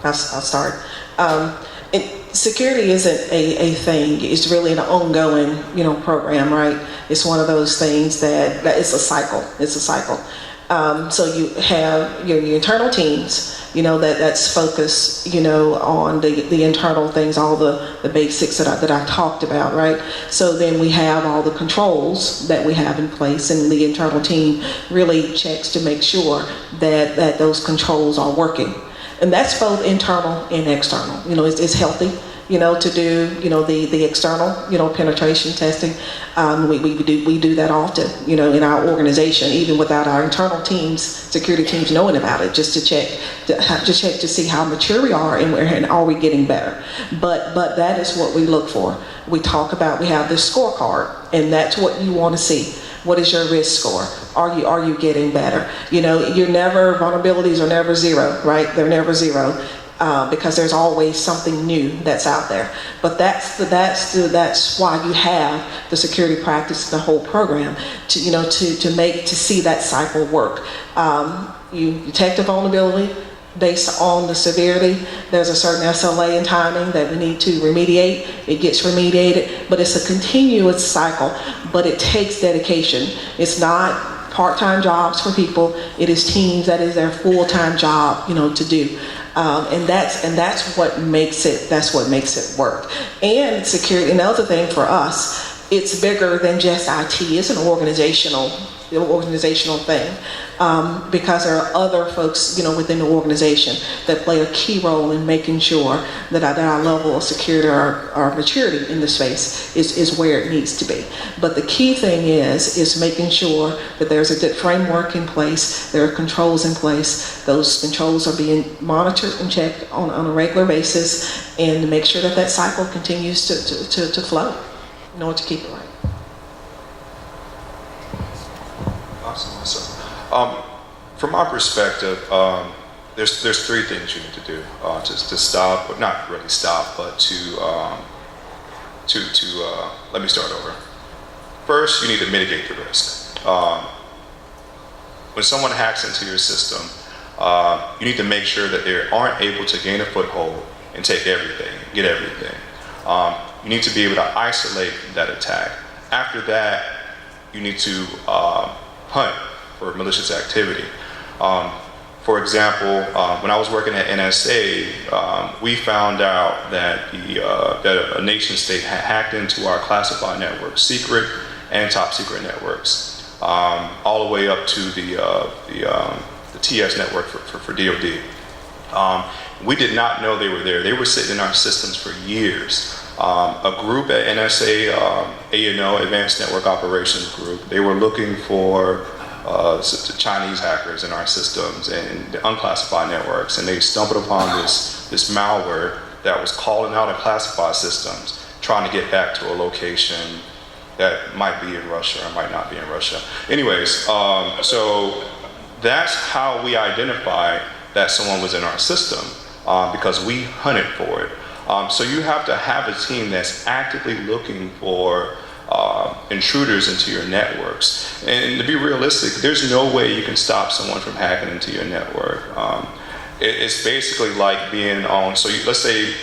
I'll start. Security isn't a thing. It's really an ongoing, program, right? It's one of those things that it's a cycle. It's a cycle. So you have your internal teams, that's focused, on the internal things, all the basics that I talked about, right? So then we have all the controls that we have in place, and the internal team really checks to make sure that those controls are working. And that's both internal and external. It's healthy, to do, the external, penetration testing. We do that often, in our organization, even without our internal teams, security teams knowing about it, just to check to see how mature we are and are we getting better. But that is what we look for. We have this scorecard, and that's what you want to see. What is your risk score? Are you getting better? Vulnerabilities are never zero, right? They're never zero. Because there's always something new that's out there. But that's why you have the security practice, the whole program, to see that cycle work. You detect a vulnerability based on the severity. There's a certain SLA and timing that we need to remediate. It gets remediated, but it's a continuous cycle. But it takes dedication. It's not part-time jobs for people. It is teams. That is their full-time job, to do. And that's what makes it work. And security, another thing for us, it's bigger than just IT. It's an organizational thing, because there are other folks, within the organization that play a key role in making sure that our level of security or our maturity in the space is where it needs to be. But the key thing is making sure that there's a good framework in place, there are controls in place, those controls are being monitored and checked on a regular basis, and to make sure that cycle continues to flow in order to keep it right. Awesome. From my perspective, there's three things you need to do to stop, but not really stop, but let me start over. First, you need to mitigate the risk. When someone hacks into your system, you need to make sure that they aren't able to gain a foothold and take everything, get everything. You need to be able to isolate that attack. After that, you need to hunt for malicious activity. For example, when I was working at NSA, we found out that that a nation state had hacked into our classified networks, secret and top secret networks, all the way up to the TS network for DoD. We did not know they were there. They were sitting in our systems for years. A group at NSA, A&O, Advanced Network Operations Group, they were looking for the Chinese hackers in our systems and the unclassified networks, and they stumbled upon this malware that was calling out classified systems, trying to get back to a location that might be in Russia or might not be in Russia. Anyways, so that's how we identified that someone was in our system, because we hunted for it. So you have to have a team that's actively looking for intruders into your networks. And to be realistic, there's no way you can stop someone from hacking into your network. It's basically like being on, let's say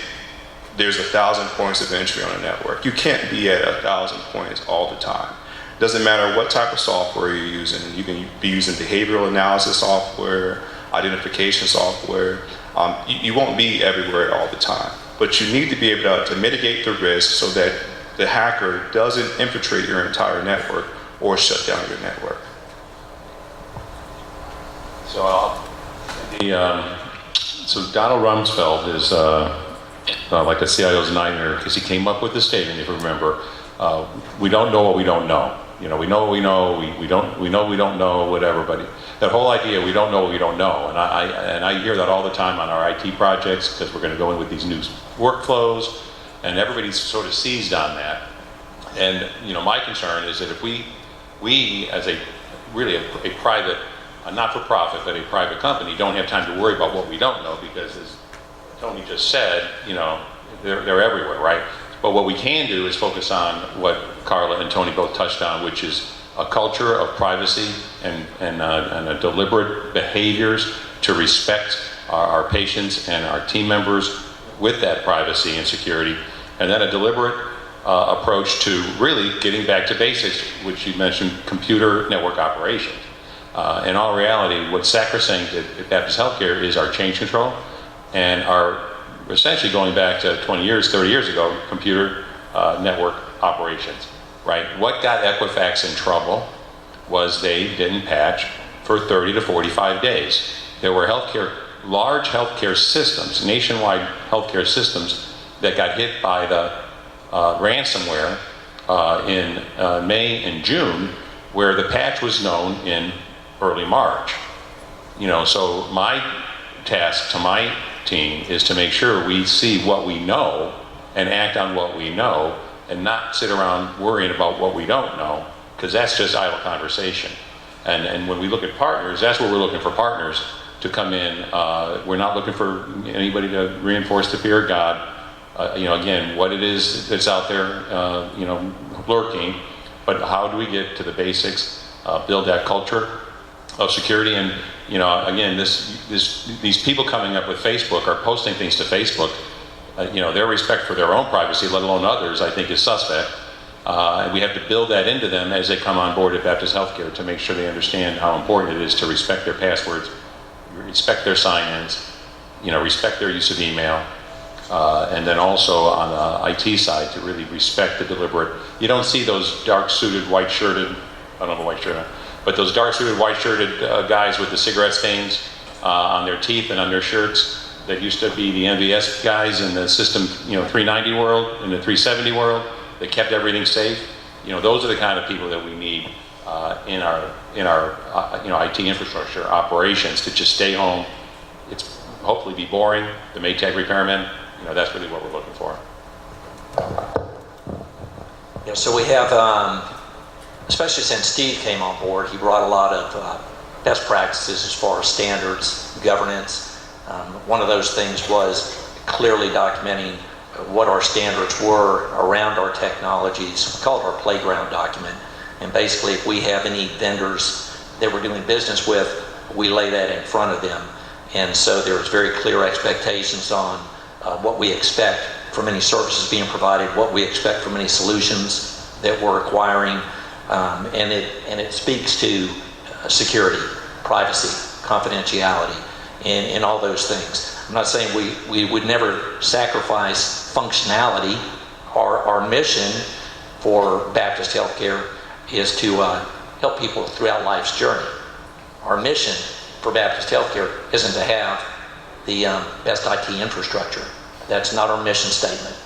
there's 1,000 points of entry on a network. You can't be at 1,000 points all the time. Doesn't matter what type of software you're using. You can be using behavioral analysis software, identification software. You won't be everywhere all the time. But you need to be able to mitigate the risk so that the hacker doesn't infiltrate your entire network or shut down your network. So Donald Rumsfeld is like the CIO's nightmare, because he came up with this statement, if you remember, we don't know what we don't know. We know what we know, we know we don't know, whatever, but that whole idea, we don't know what we don't know. And I hear that all the time on our IT projects, because we're going to go in with these new workflows, and everybody's sort of seized on that. And my concern is that if we as a private, a not-for-profit, but a private company, don't have time to worry about what we don't know, because as Tony just said, they're everywhere, right? But what we can do is focus on what Carla and Tony both touched on, which is a culture of privacy and deliberate behaviors to respect our patients and our team members with that privacy and security, and then a deliberate approach to really getting back to basics, which you mentioned, computer network operations. In all reality, what's sacrosanct at Baptist Healthcare is our change control and our, essentially going back to 20 years, 30 years ago, computer network operations, right? What got Equifax in trouble was they didn't patch for 30 to 45 days. There were large healthcare systems, nationwide healthcare systems that got hit by the ransomware in May and June, where the patch was known in early March. You know, so my task to my team is to make sure we see what we know and act on what we know and not sit around worrying about what we don't know, because that's just idle conversation. And when we look at partners, that's where we're looking for partners to come in. We're not looking for anybody to reinforce the fear of God. You know, again, what it is that's out there, you know, lurking, but how do we get to the basics, build that culture of security? And, you know, again, these people coming up with Facebook or posting things to Facebook, you know, their respect for their own privacy, let alone others, I think is suspect. And we have to build that into them as they come on board at Baptist Healthcare to make sure they understand how important it is to respect their passwords, respect their sign-ins, you know, respect their use of email, and then also on the IT side to really respect the deliberate. You don't see those dark-suited, white-shirted, I don't know white shirt, but those dark-suited, white-shirted guys with the cigarette stains on their teeth and on their shirts that used to be the MVS guys in the system, you know, 390 world, in the 370 world, that kept everything safe. You know, those are the kind of people that we need in our you know, IT infrastructure operations to just stay home. It's hopefully be boring. The Maytag repairmen, you know, that's really what we're looking for. Yeah, so we have, especially since Steve came on board, he brought a lot of best practices as far as standards, governance. One of those things was clearly documenting what our standards were around our technologies. We call it our playground document. And basically, if we have any vendors that we're doing business with, we lay that in front of them. And so there's very clear expectations on what we expect from any services being provided, what we expect from any solutions that we're acquiring, and it speaks to security, privacy, confidentiality, and all those things. I'm not saying we would never sacrifice functionality. Our mission for Baptist Healthcare is to help people throughout life's journey. Our mission for Baptist Healthcare isn't to have the best IT infrastructure. That's not our mission statement.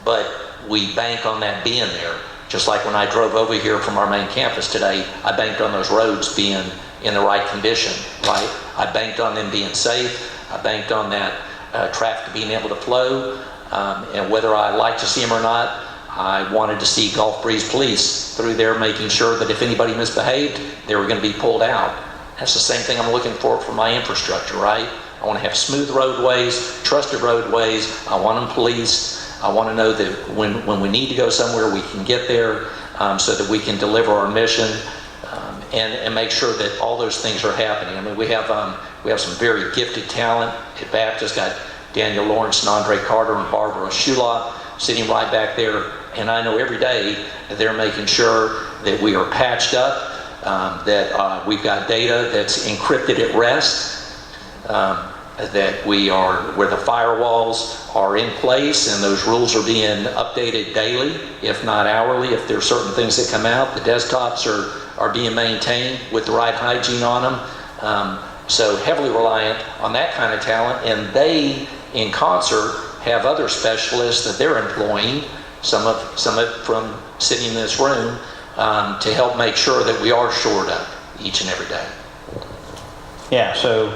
But we bank on that being there. Just like when I drove over here from our main campus today, I banked on those roads being in the right condition, right? I banked on them being safe. I banked on that traffic being able to flow. And whether I like to see them or not, I wanted to see Gulf Breeze Police through there making sure that if anybody misbehaved, they were going to be pulled out. That's the same thing I'm looking for my infrastructure, right? I want to have smooth roadways, trusted roadways. I want them policed. I want to know that when we need to go somewhere, we can get there so that we can deliver our mission and make sure that all those things are happening. I mean, we have some very gifted talent at Baptist. Got Daniel Lawrence and Andre Carter and Barbara Shula sitting right back there. And I know every day that they're making sure that we are patched up, that we've got data that's encrypted at rest, that where the firewalls are in place and those rules are being updated daily, if not hourly. If there's certain things that come out, the desktops are being maintained with the right hygiene on them. So heavily reliant on that kind of talent, and they, in concert, have other specialists that they're employing, some of it from sitting in this room, to help make sure that we are shored up each and every day. Yeah, so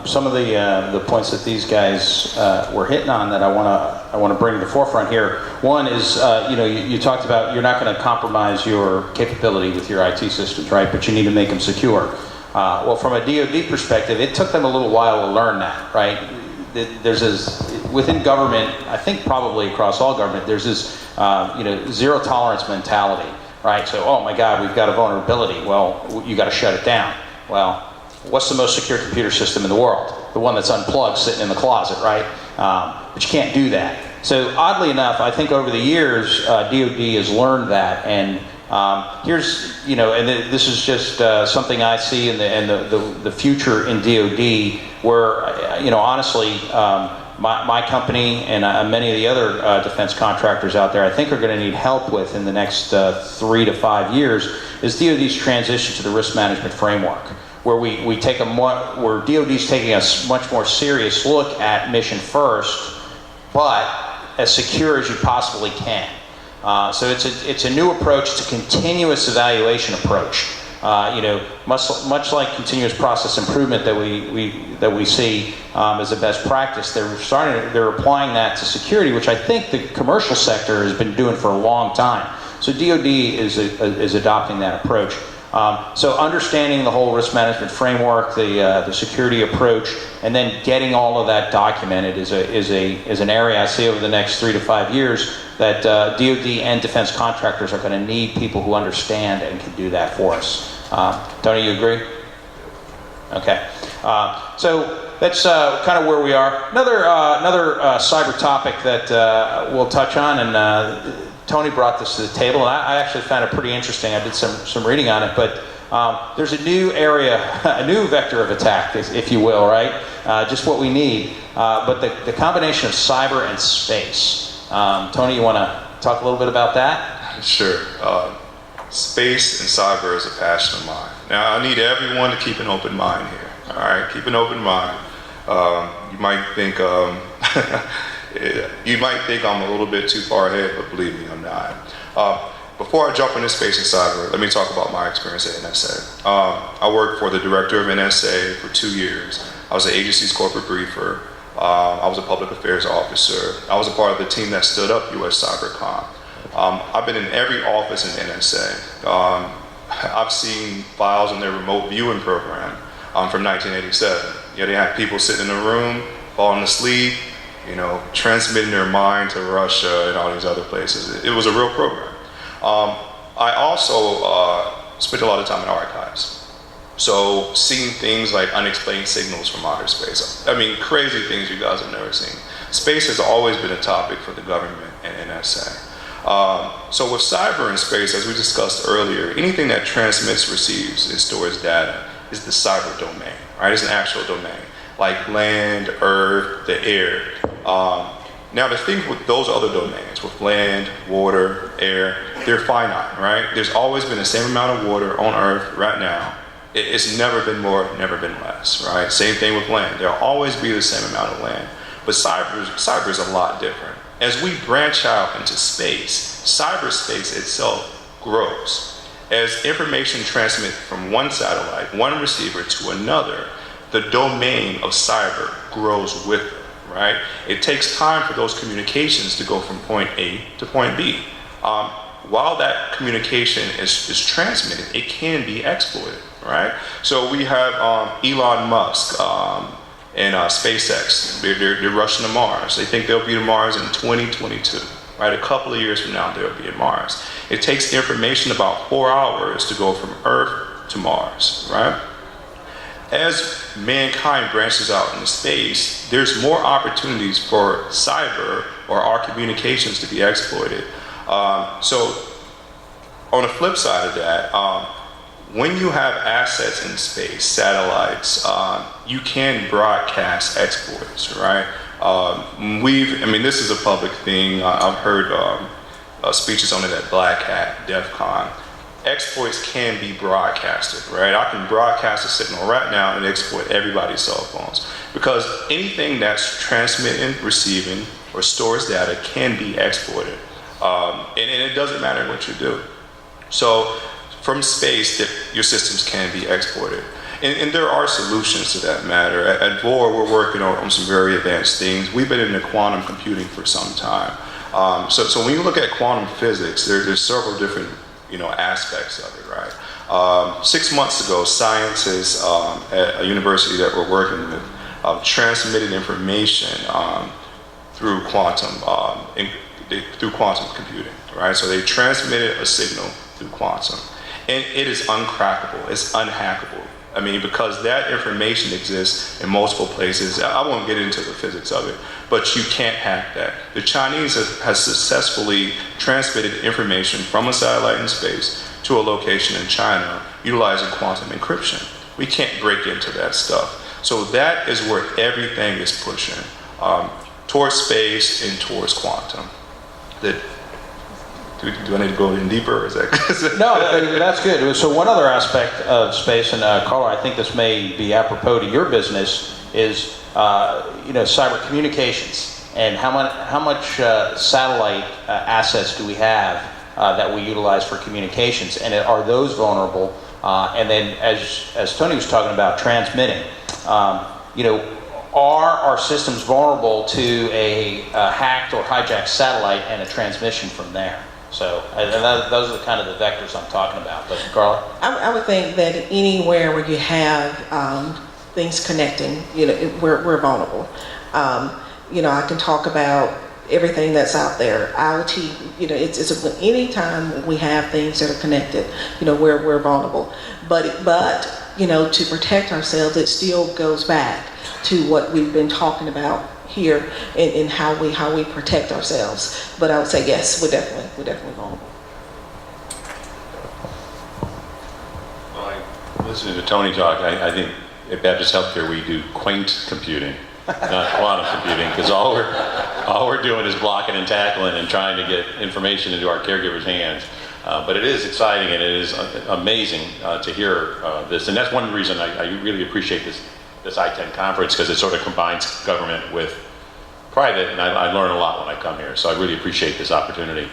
some of the points that these guys were hitting on that I want to bring to the forefront here. One is, you talked about you're not going to compromise your capability with your IT systems, right? But you need to make them secure. Well, from a DoD perspective, it took them a little while to learn that, right? There's this, within government, I think probably across all government, there's this zero tolerance mentality, right? So, oh my God, we've got a vulnerability. Well, you got to shut it down. Well, what's the most secure computer system in the world? the one that's unplugged sitting in the closet, right? But you can't do that. So oddly enough, I think over the years, DoD has learned that, and here's, and this is just something I see in the future in DoD, where, honestly, my company and many of the other defense contractors out there, I think are going to need help with in the next 3 to 5 years, is DoD's transition to the risk management framework, where we take where DoD's taking a much more serious look at mission first, but as secure as you possibly can. So it's a new approach to continuous evaluation approach. Much like continuous process improvement that we see as a best practice, they're applying that to security, which I think the commercial sector has been doing for a long time. So DoD is adopting that approach. So understanding the whole risk management framework, the security approach, and then getting all of that documented is an area I see over the next 3 to 5 years that DoD and defense contractors are going to need people who understand and can do that for us. Tony, you agree? Okay. So that's kind of where we are. Another cyber topic that we'll touch on, and Tony brought this to the table, and I actually found it pretty interesting. I did some reading on it, but there's a new area, a new vector of attack, if you will, right? Just what we need. But the combination of cyber and space. Tony, you want to talk a little bit about that? Sure. Space and cyber is a passion of mine. Now, I need everyone to keep an open mind here. All right, keep an open mind. You might think I'm a little bit too far ahead, but believe me, I'm not. Before I jump into space and cyber, let me talk about my experience at NSA. I worked for the director of NSA for 2 years. I was the agency's corporate briefer. I was a public affairs officer. I was a part of the team that stood up US Cybercom. I've been in every office in NSA. I've seen files in their remote viewing program from 1987. They had people sitting in a room, falling asleep, transmitting their mind to Russia and all these other places. It was a real program. I also spent a lot of time in archives. So seeing things like unexplained signals from outer space. I mean, crazy things you guys have never seen. Space has always been a topic for the government and NSA. So with cyber and space, as we discussed earlier, anything that transmits, receives, and stores data is the cyber domain, right? It's an actual domain, like land, earth, the air. Now the thing with those other domains, with land, water, air, they're finite, right? There's always been the same amount of water on earth right now. It's never been more, never been less, right? Same thing with land. There'll always be the same amount of land. But cyber is a lot different. As we branch out into space, cyberspace itself grows. As information transmits from one satellite, one receiver to another, the domain of cyber grows with it, right? It takes time for those communications to go from point A to point B. While that communication is transmitted, it can be exploited, right? So we have Elon Musk and SpaceX. They're rushing to Mars. They think they'll be to Mars in 2022, right? A couple of years from now, they'll be in Mars. It takes information about 4 hours to go from Earth to Mars, right? As mankind branches out into space, there's more opportunities for cyber or our communications to be exploited. So on the flip side of that, when you have assets in space, satellites, you can broadcast exploits, right? This is a public thing. I've heard speeches on it at Black Hat, DEF CON. Exploits can be broadcasted, right? I can broadcast a signal right now and exploit everybody's cell phones, because anything that's transmitting, receiving, or stores data can be exploited. And it doesn't matter what you do. So from space, your systems can be exploited. And there are solutions to that matter. At VOR, we're working on some very advanced things. We've been into quantum computing for some time. So when you look at quantum physics, there's several different aspects of it, right? 6 months ago, scientists at a university that we're working with transmitted information through quantum computing, right? So they transmitted a signal through quantum, and it is uncrackable, it's unhackable. I mean, because that information exists in multiple places. I won't get into the physics of it, but you can't hack that. The Chinese has successfully transmitted information from a satellite in space to a location in China utilizing quantum encryption. We can't break into that stuff. So that is where everything is pushing, towards space and towards quantum. Do I need to go in deeper, or is that good? No, that's good. So one other aspect of space, and Carla, I think this may be apropos to your business, is cyber communications, and how much satellite assets do we have that we utilize for communications, and are those vulnerable? And then, as Tony was talking about transmitting, are our systems vulnerable to a hacked or hijacked satellite and a transmission from there? So those are kind of the vectors I'm talking about. But Carla? I would think that anywhere where you have things connecting, we're vulnerable. I can talk about everything that's out there. IoT, it's anytime we have things that are connected, we're vulnerable. But to protect ourselves, it still goes back to what we've been talking about here in how we protect ourselves. But I would say yes, we're definitely vulnerable. Well, listening to Tony talk, I think at Baptist Healthcare we do quaint computing, not quantum computing, because all we're doing is blocking and tackling and trying to get information into our caregivers' hands. But it is exciting and it is amazing to hear this, and that's one reason I really appreciate this ITEN conference, because it sort of combines government with private, and I learn a lot when I come here, so I really appreciate this opportunity.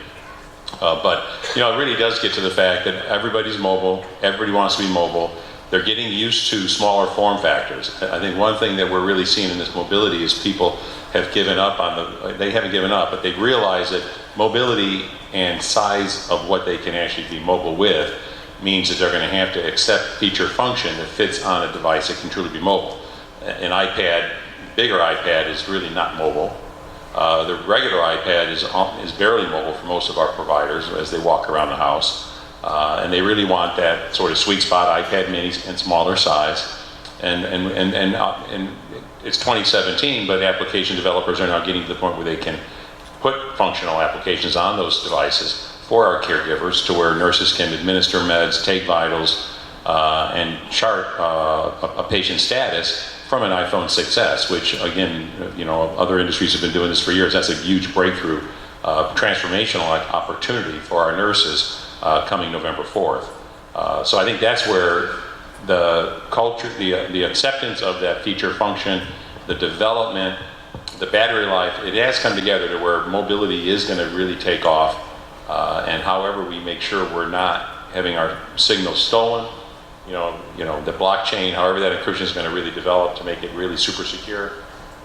But it really does get to the fact that everybody's mobile, everybody wants to be mobile, they're getting used to smaller form factors. I think one thing that we're really seeing in this mobility is people have given up on they haven't given up, but they've realized that mobility and size of what they can actually be mobile with means that they're going to have to accept feature function that fits on a device that can truly be mobile. An iPad, bigger iPad, is really not mobile. The regular iPad is barely mobile for most of our providers as they walk around the house. And they really want that sort of sweet spot iPad mini and smaller size. And it's 2017, but application developers are now getting to the point where they can put functional applications on those devices for our caregivers, to where nurses can administer meds, take vitals, and chart a patient's status from an iPhone 6S, which again, other industries have been doing this for years. That's a huge breakthrough, transformational opportunity for our nurses coming November 4th. So I think that's where the culture, the acceptance of that feature function, the development, the battery life, it has come together to where mobility is going to really take off. And however we make sure we're not having our signals stolen, the blockchain, however that encryption is going to really develop to make it really super secure,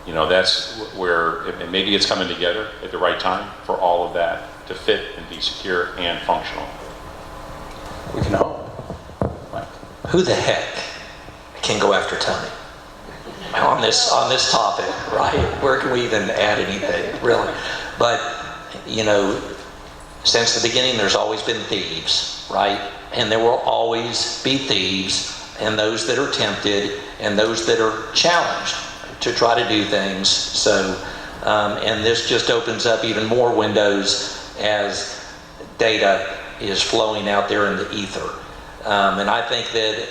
that's where maybe it's coming together at the right time for all of that to fit and be secure and functional. We can hope. Who the heck can go after Tony on this topic, right? Where can we even add anything, really? But since the beginning, there's always been thieves, right? And there will always be thieves, and those that are tempted, and those that are challenged to try to do things. So, and this just opens up even more windows as data is flowing out there in the ether. And I think that,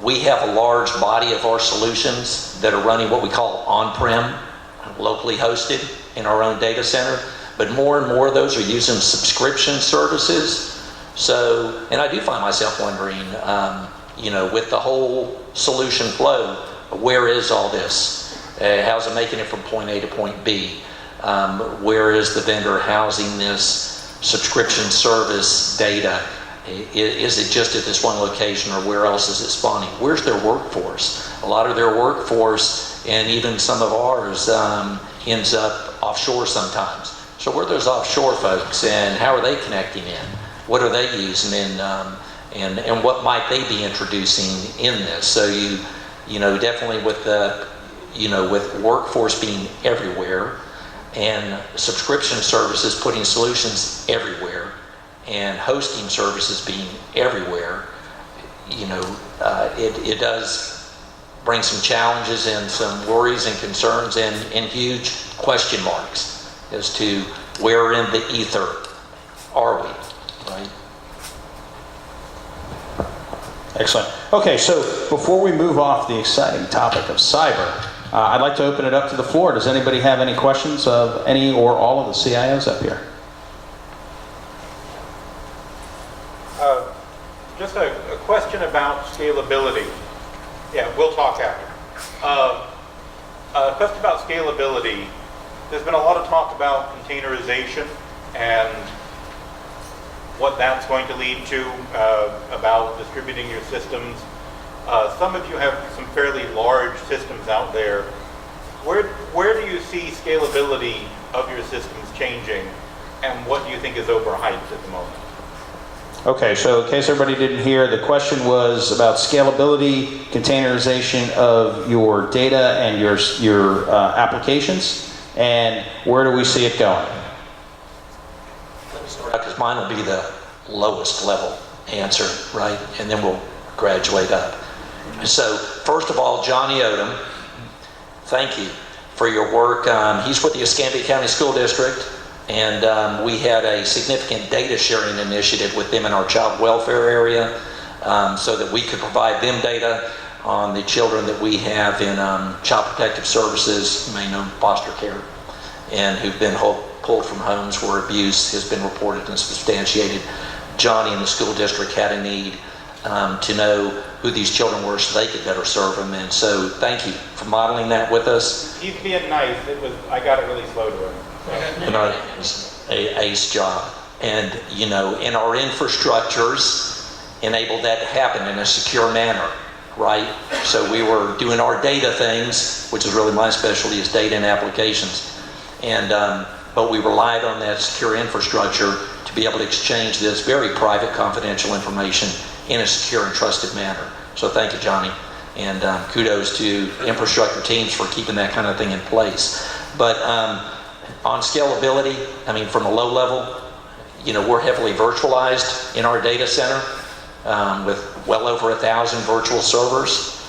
we have a large body of our solutions that are running what we call on-prem, locally hosted in our own data center. But more and more of those are using subscription services. So, and I do find myself wondering, with the whole solution flow, where is all this? How's it making it from point A to point B? Where is the vendor housing this subscription service data? Is it just at this one location, or where else is it spawning? Where's their workforce? A lot of their workforce, and even some of ours, ends up offshore sometimes. So where are those offshore folks, and how are they connecting in? What are they using, and what might they be introducing in this? So definitely with the, with workforce being everywhere, and subscription services putting solutions everywhere, and hosting services being everywhere, it does bring some challenges and some worries and concerns and huge question marks as to where in the ether are we, right? Excellent. Okay, so before we move off the exciting topic of cyber, I'd like to open it up to the floor. Does anybody have any questions of any or all of the CIOs up here? Just a question about scalability. Yeah, we'll talk after. A question about scalability. There's been a lot of talk about containerization and what that's going to lead to, about distributing your systems. Some of you have some fairly large systems out there. Where do you see scalability of your systems changing, and what do you think is overhyped at the moment? Okay, so in case everybody didn't hear, the question was about scalability, containerization of your data and your applications, and where do we see it going? Let me start out because mine will be the lowest level answer, right? And then we'll graduate up. So first of all, Johnny Odom, thank you for your work. He's with the Escambia County School District, and we had a significant data sharing initiative with them in our child welfare area, so that we could provide them data on the children that we have in Child Protective Services, you may know foster care, and who've been pulled from homes where abuse has been reported and substantiated. Johnny and the school district had a need to know who these children were so they could better serve them. And so thank you for modeling that with us. He's being nice. I got it really slow to him. It's an ace job. And, in our infrastructures enabled that to happen in a secure manner, right? So we were doing our data things, which is really my specialty, is data and applications. And, but we relied on that secure infrastructure to be able to exchange this very private, confidential information in a secure and trusted manner. So thank you, Johnny. And kudos to infrastructure teams for keeping that kind of thing in place. But on scalability, from a low level, we're heavily virtualized in our data center with well over 1,000 virtual servers.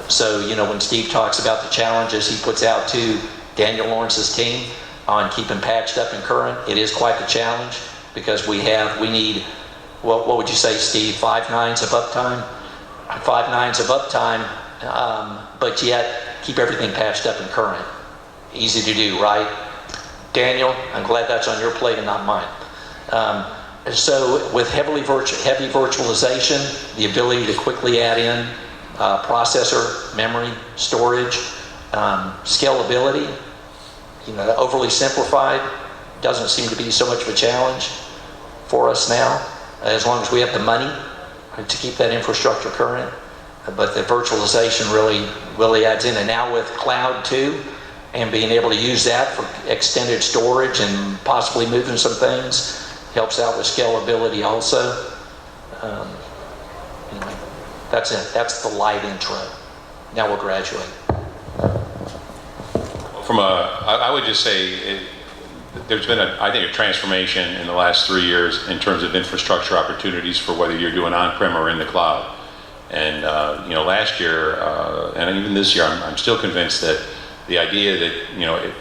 So, when Steve talks about the challenges he puts out to Daniel Lawrence's team on keeping patched up and current, it is quite the challenge because we need, what would you say, Steve, 5 nines of uptime? 5 nines of uptime, but yet keep everything patched up and current. Easy to do, right? Daniel, I'm glad that's on your plate and not mine. So with heavy virtualization, the ability to quickly add in processor, memory, storage, scalability, overly simplified, doesn't seem to be so much of a challenge for us now, as long as we have the money to keep that infrastructure current. But the virtualization really adds in. And now with cloud too, and being able to use that for extended storage and possibly moving some things, helps out with scalability also. Anyway, that's it. That's the light intro. Now we'll graduate. I would just say there's been a transformation in the last 3 years in terms of infrastructure opportunities for whether you're doing on-prem or in the cloud. And last year and even this year, I'm still convinced that the idea that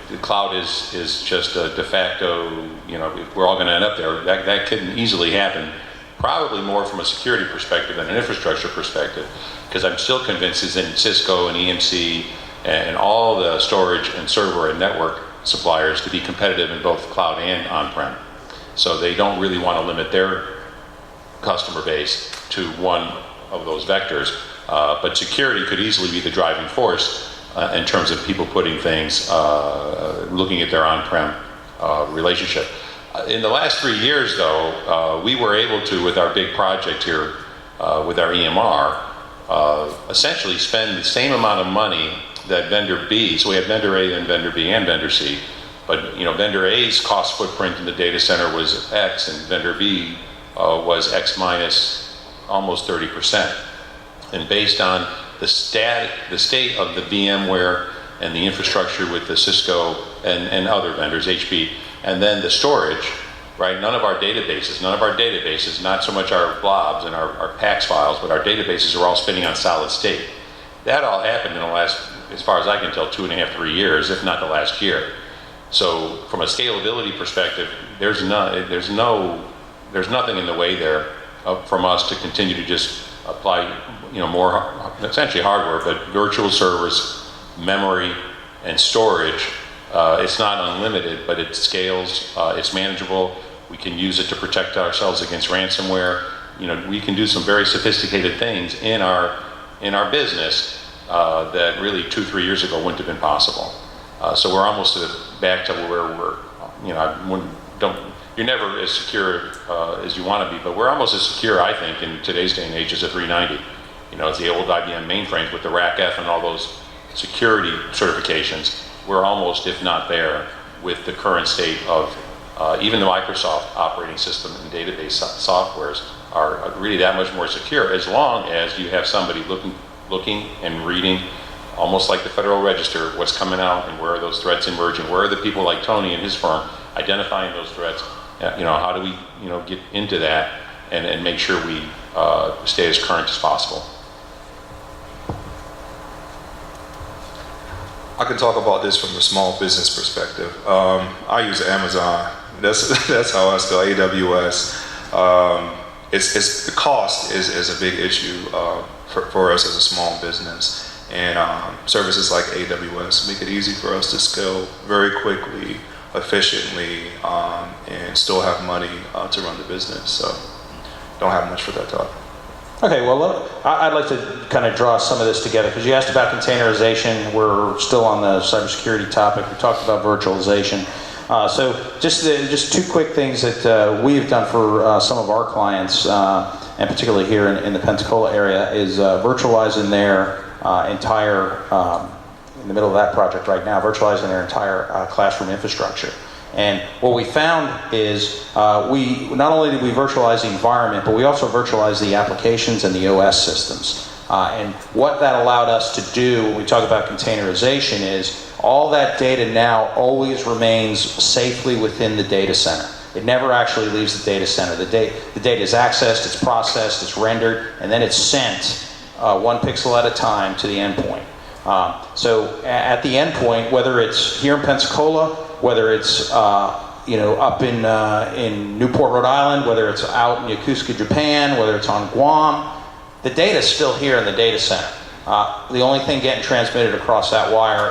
the cloud is just a de facto, we're all going to end up there. That couldn't easily happen. Probably more from a security perspective than an infrastructure perspective, because I'm still convinced it's in Cisco and EMC and all the storage and server and network suppliers to be competitive in both cloud and on-prem. So they don't really want to limit their customer base to one of those vectors. But security could easily be the driving force in terms of people putting things, looking at their on-prem relationship. In the last 3 years, though, we were able to, with our big project here, with our EMR, essentially spend the same amount of money that vendor B, so we have vendor A and vendor B and vendor C, but vendor A's cost footprint in the data center was X and vendor B was X minus almost 30%. And based on the state of the VMware and the infrastructure with the Cisco and other vendors, HP, and then the storage, right? None of our databases, not so much our blobs and our PAX files, but our databases are all spinning on solid state. That all happened in the last, as far as I can tell, 2.5, 3 years, if not the last year. So from a scalability perspective, there's nothing in the way there from us to continue to just apply, more essentially hardware, but virtual servers, memory, and storage. It's not unlimited, but it scales. It's manageable. We can use it to protect ourselves against ransomware. We can do some very sophisticated things in our business that really 2-3 years ago wouldn't have been possible. So we're almost back to where we're. You're never as secure as you want to be, but we're almost as secure, I think, in today's day and age as a 390. It's the old IBM mainframes with the RACF and all those security certifications. We're almost, if not there, with the current state of even the Microsoft operating system and database softwares are really that much more secure, as long as you have somebody looking and reading, almost like the Federal Register, what's coming out and where are those threats emerging, where are the people like Tony and his firm identifying those threats. How do we, get into that and make sure we stay as current as possible? I can talk about this from a small business perspective. I use Amazon. That's how I scale AWS. It's the cost is a big issue for us as a small business, and services like AWS make it easy for us to scale very quickly, efficiently, and still have money to run the business. So don't have much for that talk. Okay, well, I'd like to kind of draw some of this together, because you asked about containerization. We're still on the cybersecurity topic. We talked about virtualization. So just two quick things that we've done for some of our clients, and particularly here in the Pensacola area, is virtualizing their entire, in the middle of that project right now, virtualizing their entire classroom infrastructure. And what we found is we not only did we virtualize the environment, but we also virtualized the applications and the OS systems. And what that allowed us to do when we talk about containerization is all that data now always remains safely within the data center. It never actually leaves the data center. The data is accessed, it's processed, it's rendered, and then it's sent one pixel at a time to the endpoint. So at the endpoint, whether it's here in Pensacola, whether it's up in Newport, Rhode Island, whether it's out in Yokosuka, Japan, whether it's on Guam, the data's still here in the data center. The only thing getting transmitted across that wire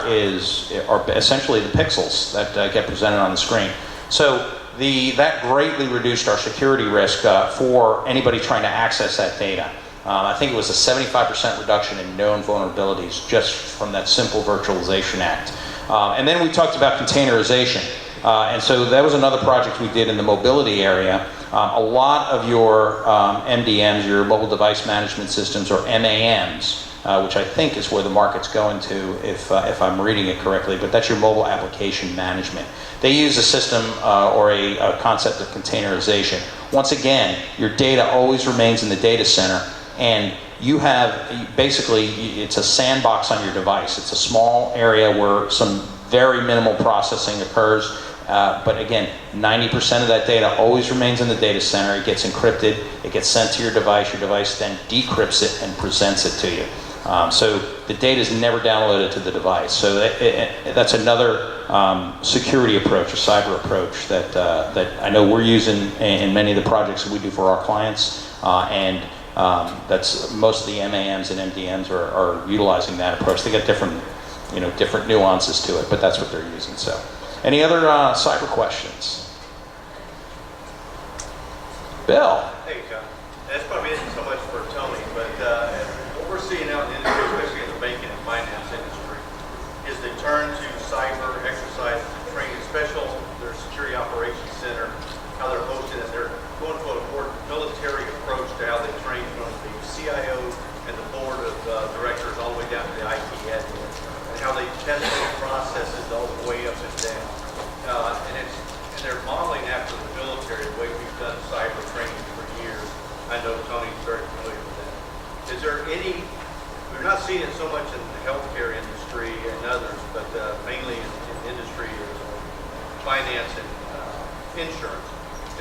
are essentially the pixels that get presented on the screen. So that greatly reduced our security risk for anybody trying to access that data. I think it was a 75% reduction in known vulnerabilities just from that simple virtualization act. And then we talked about containerization. And so that was another project we did in the mobility area. A lot of your MDMs, your mobile device management systems, or MAMs, which I think is where the market's going to, if I'm reading it correctly, but that's your mobile application management. They use a system or a concept of containerization. Once again, your data always remains in the data center, and you have, basically, it's a sandbox on your device. It's a small area where some very minimal processing occurs, but again, 90% of that data always remains in the data center. It gets encrypted, it gets sent to your device then decrypts it and presents it to you. So the data is never downloaded to the device. So that's another security approach, a cyber approach that I know we're using in many of the projects that we do for our clients, and that's most of the MAMs and MDMs are utilizing that approach. They got different nuances to it, but that's what they're using. So, any other cyber questions? Bill. Hey, John. That's probably isn't so much for Tony, but what we're seeing out in the industry, especially in the banking and finance industry, is the turn to cyber exercise training, their security operations center, how they're hosting it. They're going to a more military approach to how they train from the CIO and the board of directors all the way down to the IT head, and how they test those processes all the way up and down. And they're modeling after the military, the way we've done cyber training for years. I know Tony's very familiar with that. Is there any, we're not seeing it so much in the healthcare industry and others, but mainly in industry or finance and insurance.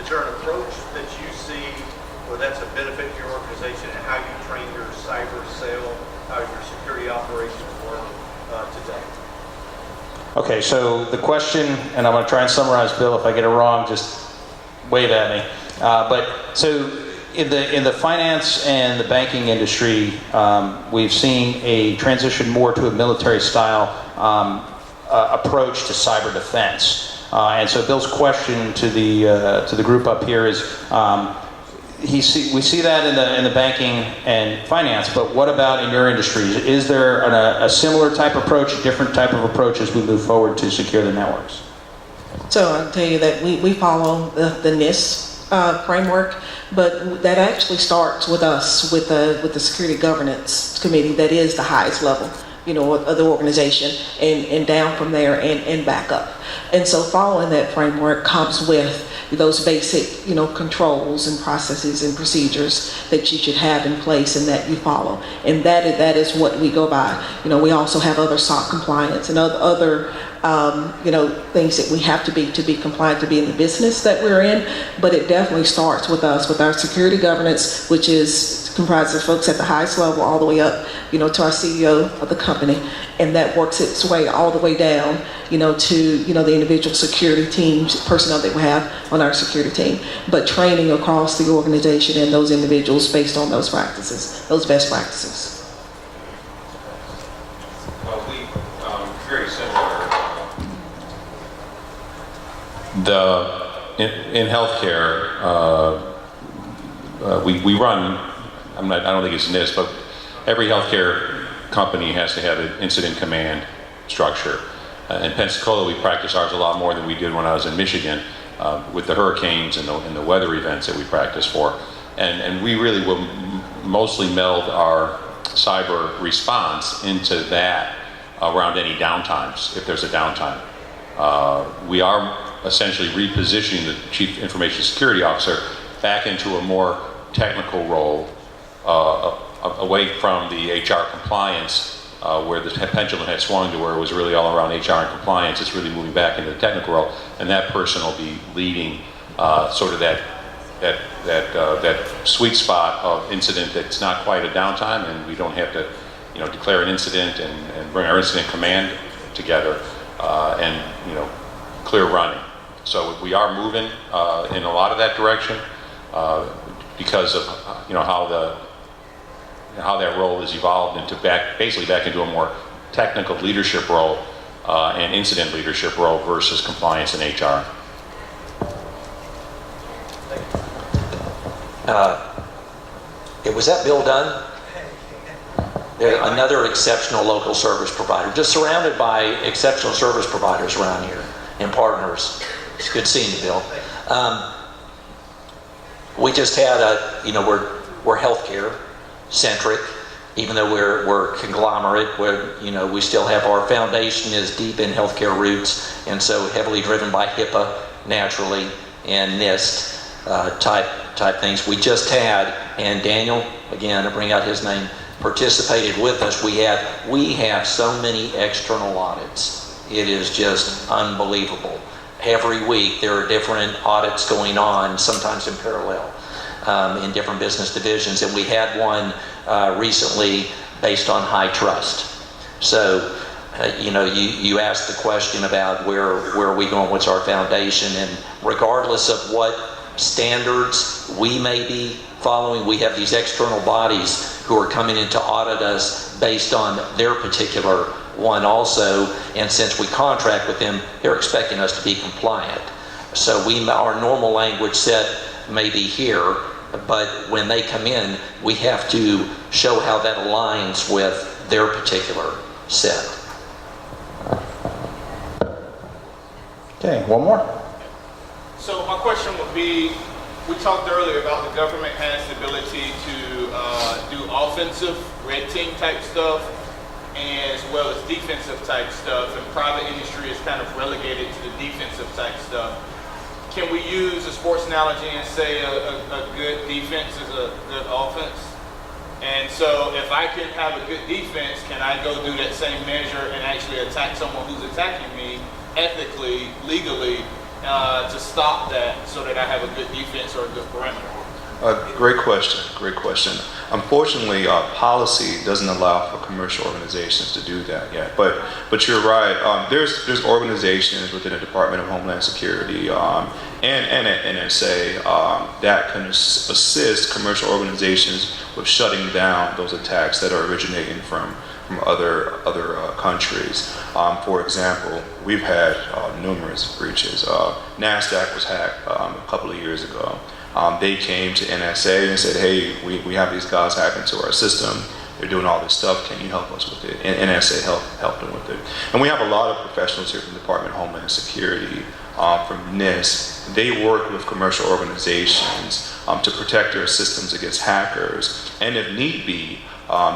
Is there an approach that you see where that's a benefit to your organization and how you train your cyber cell, how your security operations work today? Okay, so the question, and I'm going to try and summarize, Bill. If I get it wrong, just wave at me. But so in the finance and the banking industry, we've seen a transition more to a military-style approach to cyber defense. And so Bill's question to the group up here is, we see that in the banking and finance, but what about in your industries? Is there a similar type approach, a different type of approach as we move forward to secure the networks? So I'll tell you that we follow the NIST framework, but that actually starts with us, with the Security Governance Committee that is the highest level, of the organization, and down from there and back up. And so following that framework comes with those basic, controls and processes and procedures that you should have in place and that you follow. And that is what we go by. We also have other SOC compliance and other things that we have to be compliant to be in the business that we're in. But it definitely starts with us, with our security governance, which is comprised of folks at the highest level all the way up, to our CEO of the company. And that works its way all the way down, to, the individual security teams, personnel that we have on our security team. But training across the organization and those individuals based on those practices, those best practices. Well, very similar. In healthcare, we run. I don't think it's NIST, but every healthcare company has to have an incident command structure. In Pensacola, we practice ours a lot more than we did when I was in Michigan, with the hurricanes and the weather events that we practice for. And we really will mostly meld our cyber response into that around any downtimes, if there's a downtime. We are essentially repositioning the Chief Information Security Officer back into a more technical role, away from the HR compliance, where the pendulum had swung to where it was really all around HR and compliance. It's really moving back into the technical role, and that person will be leading sort of that sweet spot of incident that's not quite a downtime, and we don't have to, declare an incident and bring our incident command together and clear running. So we are moving in a lot of that direction because of how that role has evolved into basically back into a more technical leadership role and incident leadership role versus compliance and HR. Was that bill done? Another exceptional local service provider, just surrounded by exceptional service providers around here and partners. It's good seeing you, Bill. We just had we're healthcare centric, even though we're conglomerate, where we still have our foundation is deep in healthcare roots, and so heavily driven by HIPAA naturally and NIST type things. We just had, and Daniel, again, to bring out his name, participated with us. We have so many external audits. It is just unbelievable. Every week there are different audits going on, sometimes in parallel, in different business divisions. And we had one recently based on high trust. So, you asked the question about where are we going, what's our foundation, and regardless of what standards we may be following, we have these external bodies who are coming in to audit us based on their particular one also, and since we contract with them, they're expecting us to be compliant. So our normal language set may be here, but when they come in, we have to show how that aligns with their particular set. Okay, one more. So my question would be, we talked earlier about the government has the ability to do offensive red team type stuff, and as well as defensive type stuff, and private industry is kind of relegated to the defensive type stuff. Can we use a sports analogy and say a good defense is a good offense? And so if I can have a good defense, can I go do that same measure and actually attack someone who's attacking me ethically, legally, to stop that so that I have a good defense or a good perimeter? Great question. Great question. Unfortunately, policy doesn't allow for commercial organizations to do that yet. But you're right. There's organizations within the Department of Homeland Security and at NSA that can assist commercial organizations with shutting down those attacks that are originating from other countries. For example, we've had numerous breaches. NASDAQ was hacked a couple of years ago. They came to NSA and said, hey, we have these guys hacked into our system. They're doing all this stuff. Can you help us with it? And NSA helped them with it. And we have a lot of professionals here from the Department of Homeland Security, from NIST. They work with commercial organizations to protect their systems against hackers. And if need be,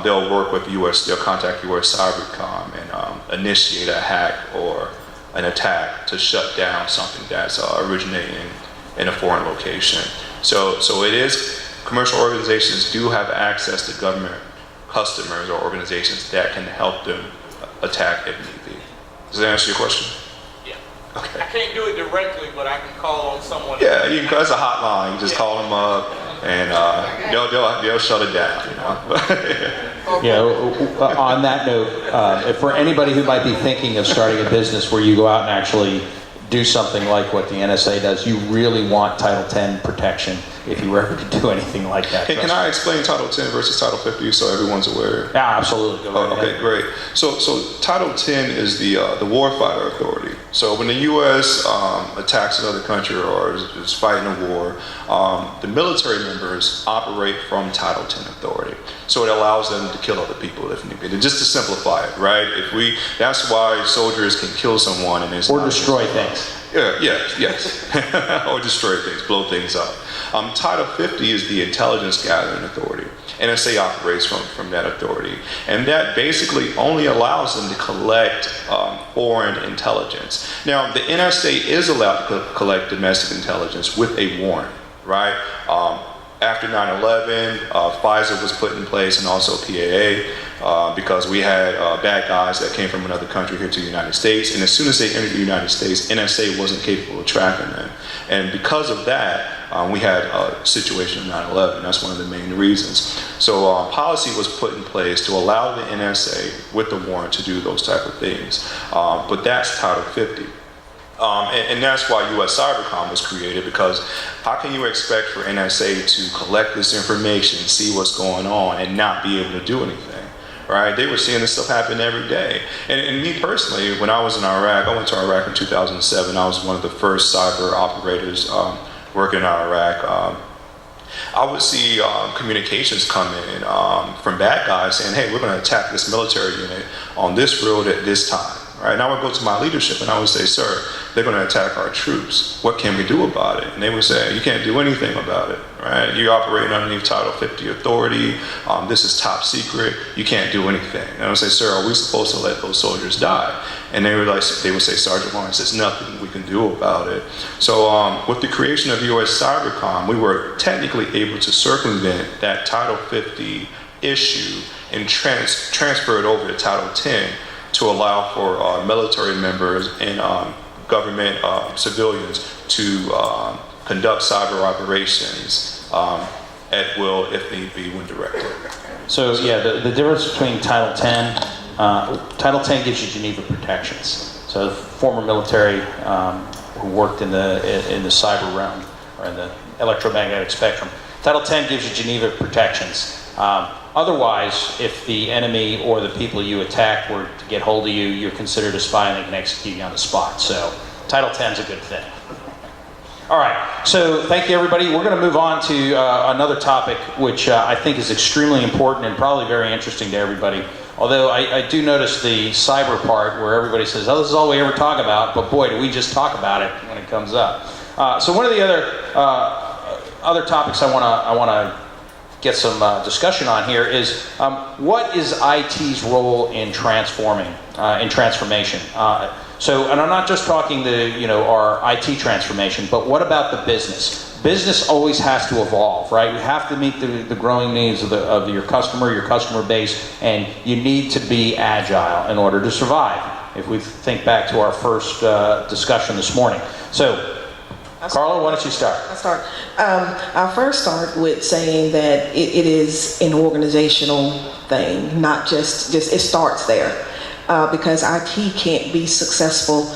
they'll work with they'll contact US Cybercom and initiate a hack or an attack to shut down something that's originating in a foreign location. So it is, commercial organizations do have access to government customers or organizations that can help them attack if need be. Does that answer your question? Yeah. Okay. I can't do it directly, but I can call on someone. Yeah, you can, it's a hotline. You just call them up and they'll shut it down, you know. Yeah, on that note, for anybody who might be thinking of starting a business where you go out and actually do something like what the NSA does, you really want Title 10 protection if you were ever to do anything like that. Hey, can I explain Title 10 versus Title 50 so everyone's aware? Yeah, absolutely. Go right ahead. Okay, great. So Title 10 is the warfighter authority. So when the U.S. attacks another country or is fighting a war, the military members operate from Title 10 authority. So it allows them to kill other people if need be. And just to simplify it, right? That's why soldiers can kill someone and it's or destroy things. Yeah, yes. Or destroy things, blow things up. Title 50 is the intelligence gathering authority. NSA operates from that authority. And that basically only allows them to collect foreign intelligence. Now, the NSA is allowed to collect domestic intelligence with a warrant, right? After 9/11, FISA was put in place and also PAA because we had bad guys that came from another country here to the United States. And as soon as they entered the United States, NSA wasn't capable of tracking them. And because of that, we had a situation of 9/11. That's one of the main reasons. So policy was put in place to allow the NSA with the warrant to do those type of things. But that's Title 50. And that's why US Cybercom was created, because how can you expect for NSA to collect this information, see what's going on, and not be able to do anything, right? They were seeing this stuff happen every day. And me personally, when I was in Iraq, I went to Iraq in 2007. I was one of the first cyber operators working in Iraq. I would see communications come in from bad guys saying, hey, we're going to attack this military unit on this road at this time. Right? And I would go to my leadership and I would say, sir, they're going to attack our troops. What can we do about it? And they would say, you can't do anything about it. Right? You're operating underneath Title 50 authority. This is top secret. You can't do anything. And I would say, sir, are we supposed to let those soldiers die? And they would say, Sergeant Lawrence, there's nothing we can do about it. So with the creation of US Cybercom, we were technically able to circumvent that Title 50 issue and transfer it over to Title 10 to allow for military members and government civilians to conduct cyber operations at will if need be when directed. So yeah, the difference between Title 10, Title 10 gives you Geneva protections. So former military who worked in the cyber realm or in the electromagnetic spectrum. Title 10 gives you Geneva protections. Otherwise, if the enemy or the people you attack were to get hold of you, you're considered a spy and they can execute you on the spot. So Title 10 is a good thing. All right, so thank you everybody. We're going to move on to another topic which I think is extremely important and probably very interesting to everybody. Although I do notice the cyber part where everybody says, oh, this is all we ever talk about, but boy, do we just talk about it when it comes up. So one of the other topics I want to get some discussion on here is what is IT's role in transformation? So, and I'm not just talking our IT transformation, but what about the business? Business always has to evolve, right? You have to meet the growing needs of your customer base, and you need to be agile in order to survive. If we think back to our first discussion this morning. So, Carla, why don't you start? I'll first start with saying that it is an organizational thing, not just it starts there. Because IT can't be successful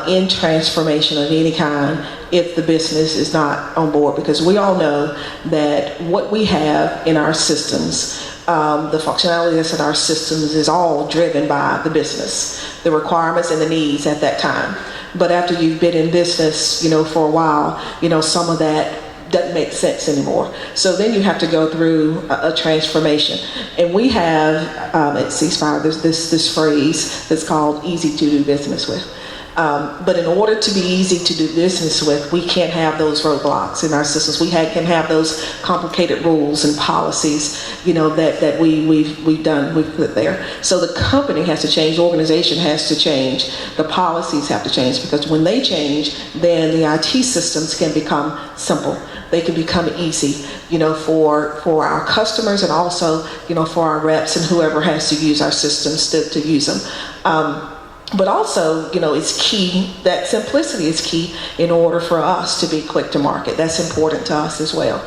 in transformation of any kind if the business is not on board. Because we all know that what we have in our systems, the functionality that's in our systems is all driven by the business, the requirements and the needs at that time. But after you've been in business, for a while, some of that doesn't make sense anymore. So then you have to go through a transformation. And we have at C-Spire, there's this phrase that's called easy to do business with. But in order to be easy to do business with, we can't have those roadblocks in our systems. We can have those complicated rules and policies, that we've put there. So the company has to change, the organization has to change, the policies have to change, because when they change, then the IT systems can become simple. They can become easy, for our customers, and also, for our reps and whoever has to use our systems to use them. But also, it's key, that simplicity is key in order for us to be quick to market. That's important to us as well.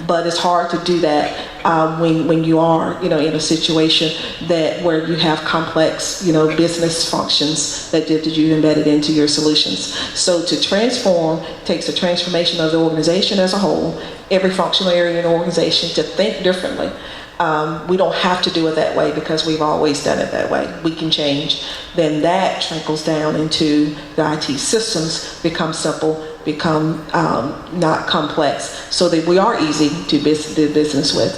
But it's hard to do that when you are, in a situation where you have complex, business functions that you embedded into your solutions. So to transform takes a transformation of the organization as a whole, every functional area in the organization to think differently. We don't have to do it that way because we've always done it that way. We can change. Then that trickles down into the IT systems, become simple, become not complex, so that we are easy to do business with.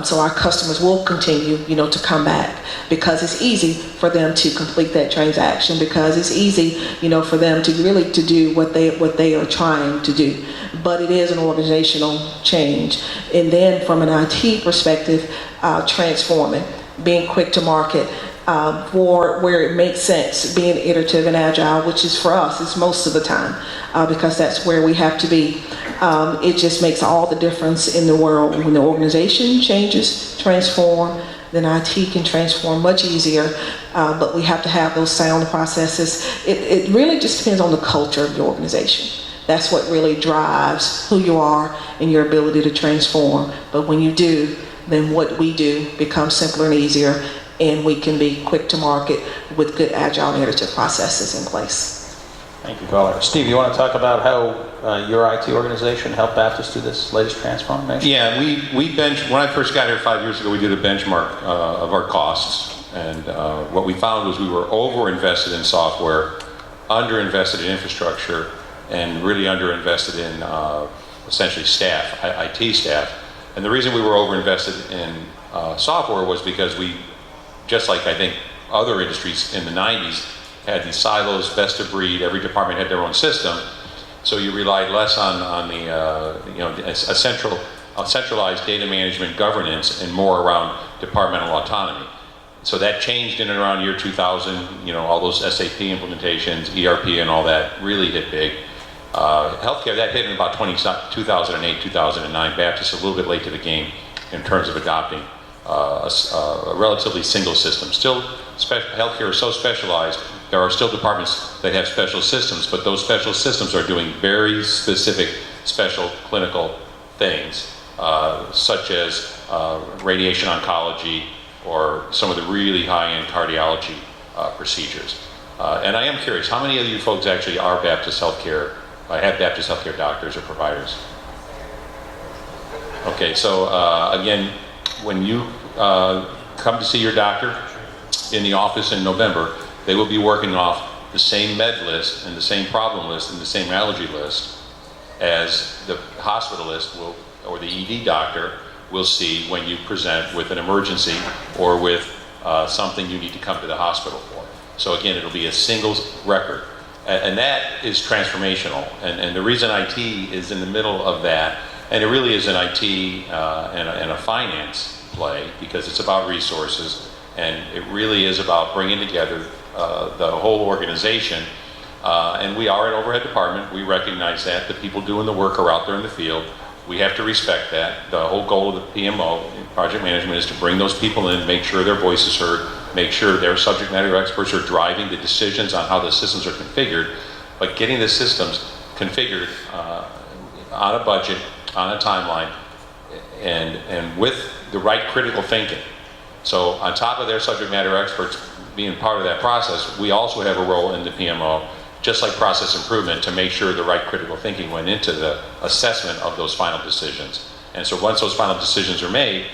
So our customers will continue, to come back because it's easy for them to complete that transaction, because it's easy, for them to really to do what they are trying to do. But it is an organizational change. And then from an IT perspective, transforming, being quick to market, for where it makes sense, being iterative and agile, which is for us, it's most of the time, because that's where we have to be. It just makes all the difference in the world. When the organization changes, transform, then IT can transform much easier, but we have to have those sound processes. It really just depends on the culture of the organization. That's what really drives who you are and your ability to transform. But when you do, then what we do becomes simpler and easier, and we can be quick to market with good agile and iterative processes in place. Thank you, Carla. Steve, you want to talk about how your IT organization helped Baptist do this latest transformation? Yeah, when I first got here 5 years ago, we did a benchmark of our costs, and what we found was we were over-invested in software, under-invested in infrastructure, and really under-invested in essentially staff, IT staff. And the reason we were over-invested in software was because we, just like I think other industries in the 90s, had these silos, best of breed, every department had their own system, so you relied less on the, a centralized data management governance and more around departmental autonomy. So that changed in and around year 2000, all those SAP implementations, ERP and all that really hit big. Healthcare, that hit in about 2008, 2009. Baptist a little bit late to the game in terms of adopting a relatively single system. Still, healthcare is so specialized, there are still departments that have special systems, but those special systems are doing very specific, special clinical things, such as radiation oncology or some of the really high-end cardiology procedures. And I am curious, how many of you folks actually are Baptist Healthcare, have Baptist Healthcare doctors or providers? Okay, so again, when you come to see your doctor in the office in November, they will be working off the same med list and the same problem list and the same allergy list as the hospitalist will, or the ED doctor will see when you present with an emergency or with something you need to come to the hospital for. So again, it'll be a single record. And that is transformational. And the reason IT is in the middle of that, and it really is an IT and a finance play, because it's about resources, and it really is about bringing together the whole organization. And we are an overhead department. We recognize that. The people doing the work are out there in the field. We have to respect that. The whole goal of the PMO, project management, is to bring those people in, make sure their voice is heard, make sure their subject matter experts are driving the decisions on how the systems are configured. But getting the systems configured on a budget, on a timeline, and with the right critical thinking. So on top of their subject matter experts being part of that process, we also have a role in the PMO, just like process improvement, to make sure the right critical thinking went into the assessment of those final decisions. And so once those final decisions are made,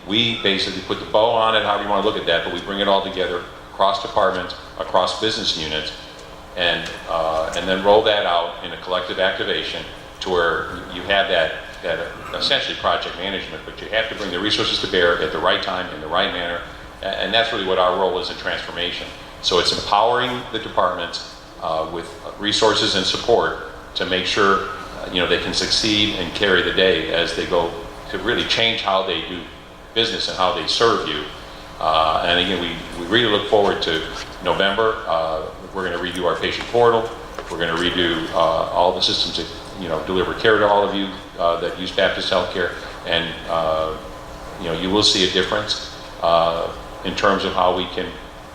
we basically put the bow on it, however you want to look at that, but we bring it all together across departments, across business units, and then roll that out in a collective activation to where you have that essentially project management, but you have to bring the resources to bear at the right time, in the right manner, and that's really what our role is in transformation. So it's empowering the departments with resources and support to make sure they can succeed and carry the day as they go to really change how they do business and how they serve you. And again, we really look forward to November. We're going to redo our patient portal. We're going to redo all the systems that deliver care to all of you that use Baptist Healthcare, and you will see a difference in terms of how we can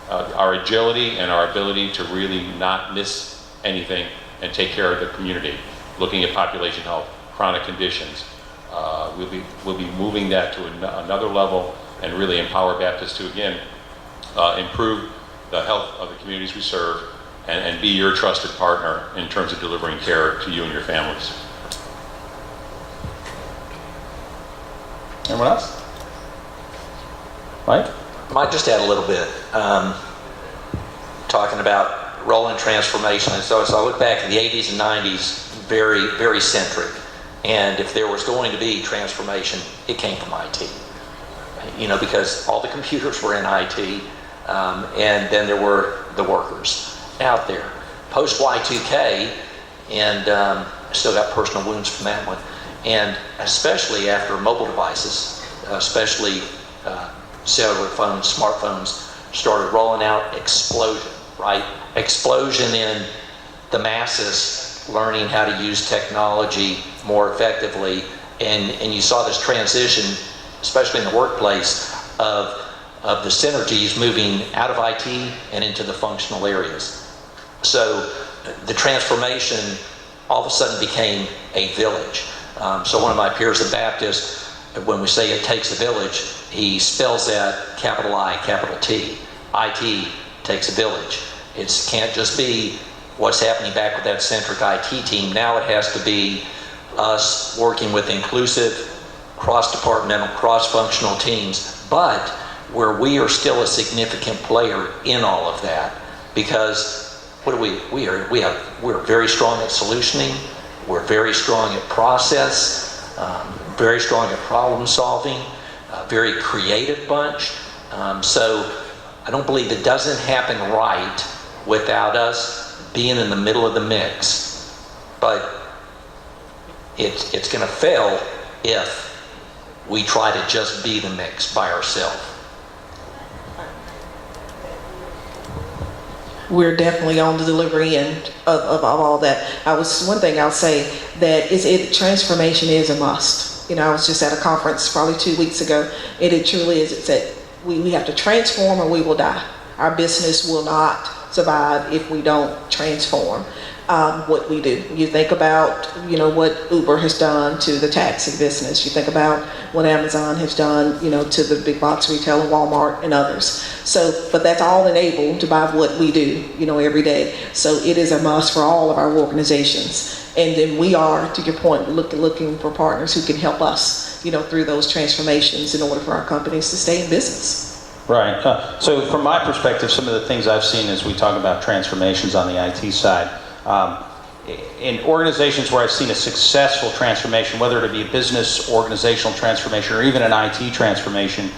our agility and our ability to really not miss anything and take care of the community. Looking at population health, chronic conditions, we'll be moving that to another level and really empower Baptist to again improve the health of the communities we serve and be your trusted partner in terms of delivering care to you and your families. Anyone else? Mike? Might just add a little bit, talking about role and transformation. And so I look back at the 80s and 90s, very, very centric. And if there was going to be transformation, it came from IT. Because all the computers were in IT, and then there were the workers out there. Post Y2K, and still got personal wounds from that one. And especially after mobile devices, especially cellular phones, smartphones, started rolling out, explosion, right? Explosion in the masses learning how to use technology more effectively. And you saw this transition, especially in the workplace, of the synergies moving out of IT and into the functional areas. So the transformation all of a sudden became a village. So one of my peers at Baptist, when we say it takes a village, he spells that capital I, capital T. IT takes a village. It can't just be what's happening back with that centric IT team. Now it has to be us working with inclusive, cross-departmental, cross-functional teams, but where we are still a significant player in all of that. Because what do we're very strong at solutioning, we're very strong at process, very strong at problem solving, a very creative bunch. So I don't believe it doesn't happen right without us being in the middle of the mix. But it's going to fail if we try to just be the mix by ourselves. We're definitely on the delivery end of all that. One thing I'll say that transformation is a must. I was just at a conference probably 2 weeks ago, and it truly is. It said we have to transform or we will die. Our business will not survive if we don't transform what we do. You think about what Uber has done to the taxi business. You think about what Amazon has done to the big box retailer, Walmart and others. So, but that's all enabled by what we do every day. So it is a must for all of our organizations. And then we are, to your point, looking for partners who can help us through those transformations in order for our companies to stay in business. Right. So from my perspective, some of the things I've seen as we talk about transformations on the IT side, in organizations where I've seen a successful transformation, whether it be a business organizational transformation or even an IT transformation,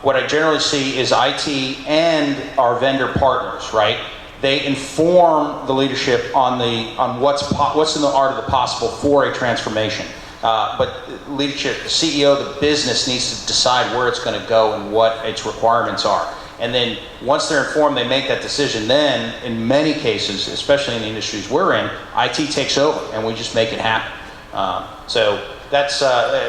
what I generally see is IT and our vendor partners, right? They inform the leadership on what's in the art of the possible for a transformation. But leadership, the CEO, the business needs to decide where it's going to go and what its requirements are. And then once they're informed, they make that decision. Then, in many cases, especially in the industries we're in, IT takes over and we just make it happen. So that's,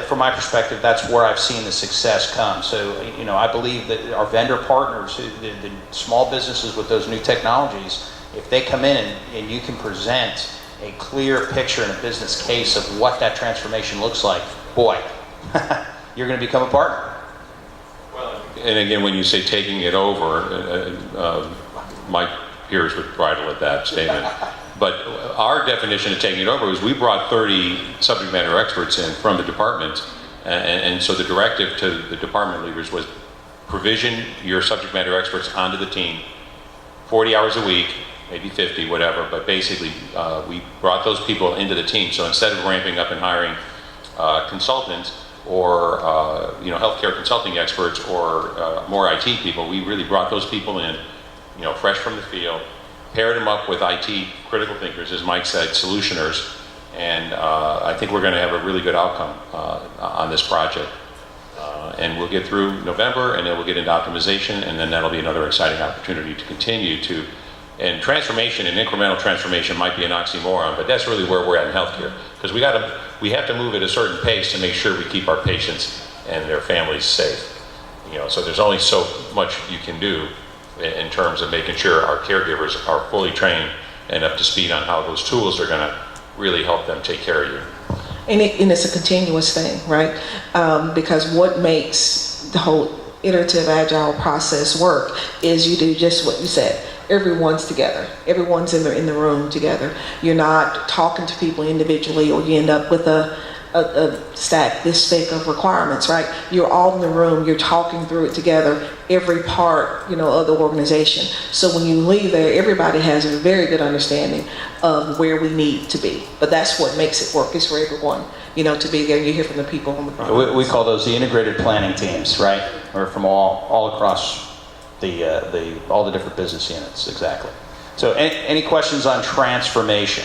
from my perspective, that's where I've seen the success come. So, I believe that our vendor partners, the small businesses with those new technologies, if they come in and you can present a clear picture and a business case of what that transformation looks like, boy, you're going to become a partner. And again, when you say taking it over, my peers would bridle at that statement. But our definition of taking it over was we brought 30 subject matter experts in from the department, and so the directive to the department leaders was provision your subject matter experts onto the team, 40 hours a week, maybe 50, whatever, but basically we brought those people into the team. So instead of ramping up and hiring consultants or healthcare consulting experts or more IT people, we really brought those people in, fresh from the field, paired them up with IT critical thinkers, as Mike said, solutioners, and I think we're going to have a really good outcome on this project. And we'll get through November, and then we'll get into optimization, and then that'll be another exciting opportunity to continue to. And transformation and incremental transformation might be an oxymoron, but that's really where we're at in healthcare, because we have to move at a certain pace to make sure we keep our patients and their families safe. So there's only so much you can do in terms of making sure our caregivers are fully trained and up to speed on how those tools are going to really help them take care of you. And it's a continuous thing, right? Because what makes the whole iterative agile process work is you do just what you said. Everyone's together. Everyone's in the room together. You're not talking to people individually, or you end up with a stack this thick of requirements, right? You're all in the room. You're talking through it together. Every part, of the organization. So when you leave there, everybody has a very good understanding of where we need to be. But that's what makes it work. Is for everyone, to be there. You hear from the people on the front. We call those the integrated planning teams, right? Or from all across all the different business units, exactly. So any questions on transformation?